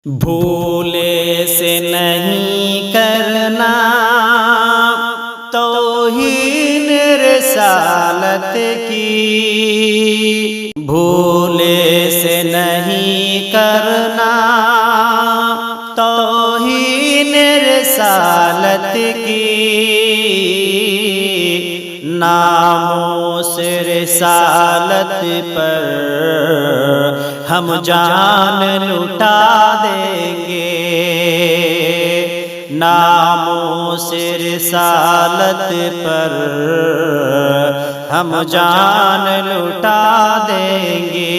بھولے سے نہیں کرنا توہین رسالت کی، بھولے سے نہیں کرنا توہین رسالت کی، ناموس رسالت پر ہم جان لٹا دیں گے، ناموس رسالت پر ہم جان لٹا دیں گے،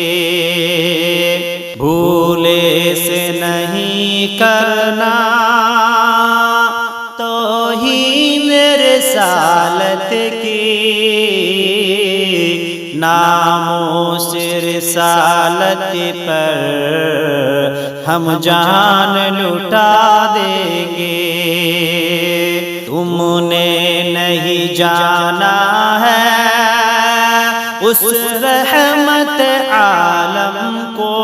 بھولے سے نہیں کرنا توہین رسالت کی، ناموس رسالت پر ہم جان لٹا دیں گے، تم نے نہیں جانا ہے اس رحمت عالم کو،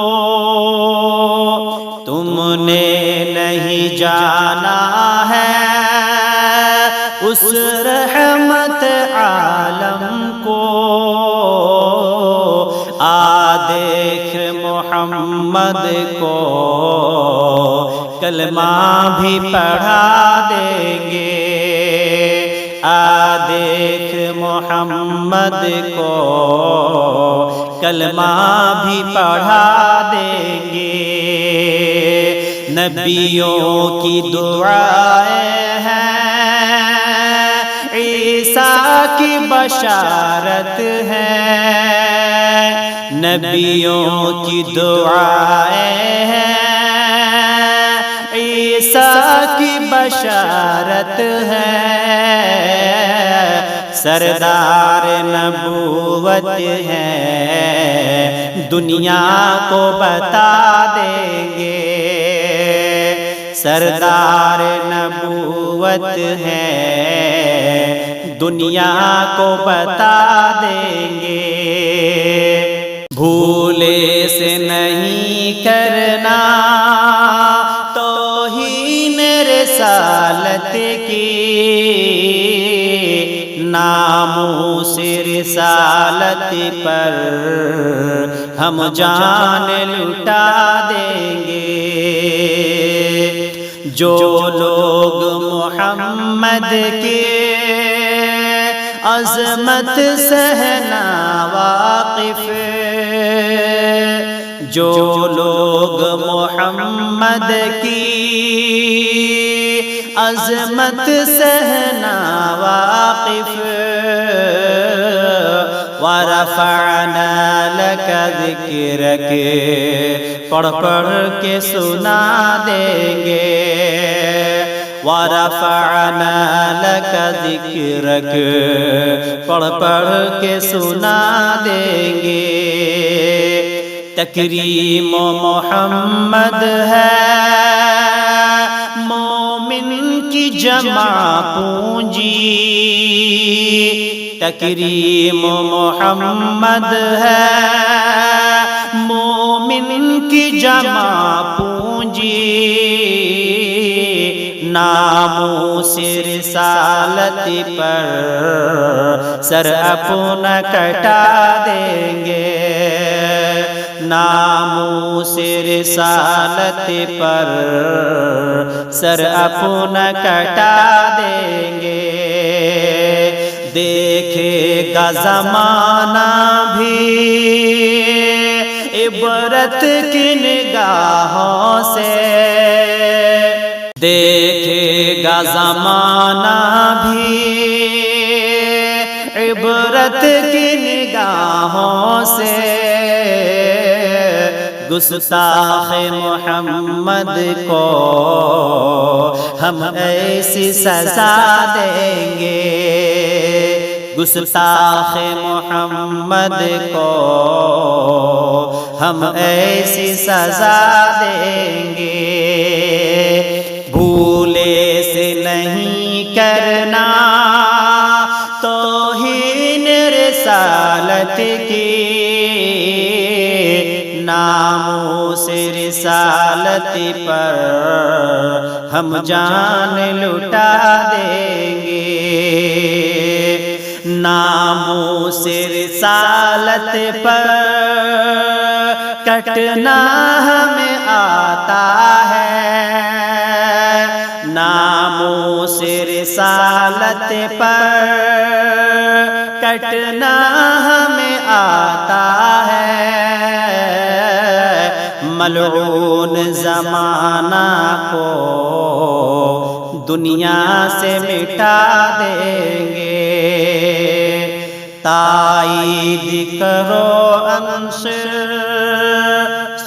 تم نے نہیں جانا ہے اس رحمت عالم کو، دیکھ محمد کو کلمہ بھی پڑھا دیں گے، دیکھ محمد کو کلمہ بھی پڑھا دیں گے، نبیوں کی دعائیں ہیں، عیسیٰ کی بشارت ہے، نبیوں کی دعائیں ہیں، عیسیٰ کی بشارت ہے، سردار نبوت ہے، دنیا کو بتا دیں گے، سردار نبوت ہے، دنیا کو بتا دیں گے، بھولے سے نہیں کرنا توہین رسالت کی، ناموس رسالت پر ہم جان لٹا دیں گے، جو لوگ محمد کے عظمت سے ہے ناواقف، جو لوگ محمد کی عظمت سے ہے ناواقف، وَرَفَعْنَا لَكَ ذِكْرَكَ پڑھ پڑھ کے سنا دیں گے، وَرَفَعْنَا لَكَ ذِكْرَكَ پڑھ پڑھ کے سنا دیں گے، تکریم محمد ہے مومن کی جمع پونجی، تکریم محمد ہے مومن کی جمع پونجی، ناموس رسالت پر سر اپنا کٹا دیں گے، ناموس رسالت پر سر اپنا کٹا دیں گے، دیکھے گا زمانہ بھی عبرت کی نگاہوں سے، دیکھے گا زمانہ بھی عبرت کی نگاہوں سے، گستاخ محمد کو ہم ایسی سزا دیں گے، گستاخ محمد کو ہم ایسی سزا دیں گے، بھولے سے نہیں کرنا توہین رسالت کی، ناموس رسالت پر ہم جان لٹا دیں گے، ناموس رسالت پر کٹنا ہمیں آتا ہے، ناموس رسالت پر کٹنا ہمیں آتا ہے، ملعون زمانہ کو دنیا سے مٹا دیں گے، تائید کرو انصر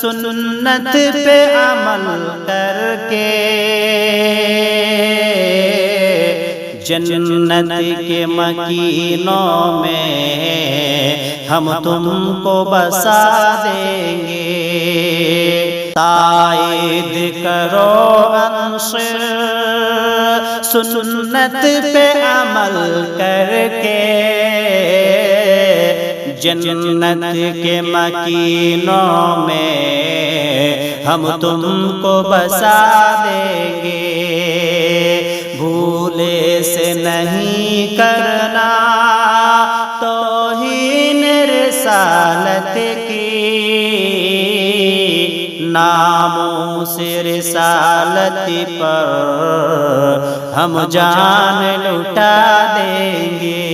سنت پہ عمل کر کے، جنت کے مکینوں میں ہم تم کو بسا دیں گے، تائید کرو انصر سنت پہ عمل کر کے، جنت کے مکینوں میں ہم تم کو بسا دیں گے، بھولے سے نہیں کرنا توہین رسالت کی، ناموس رسالت پر ہم جان لٹا دیں گے۔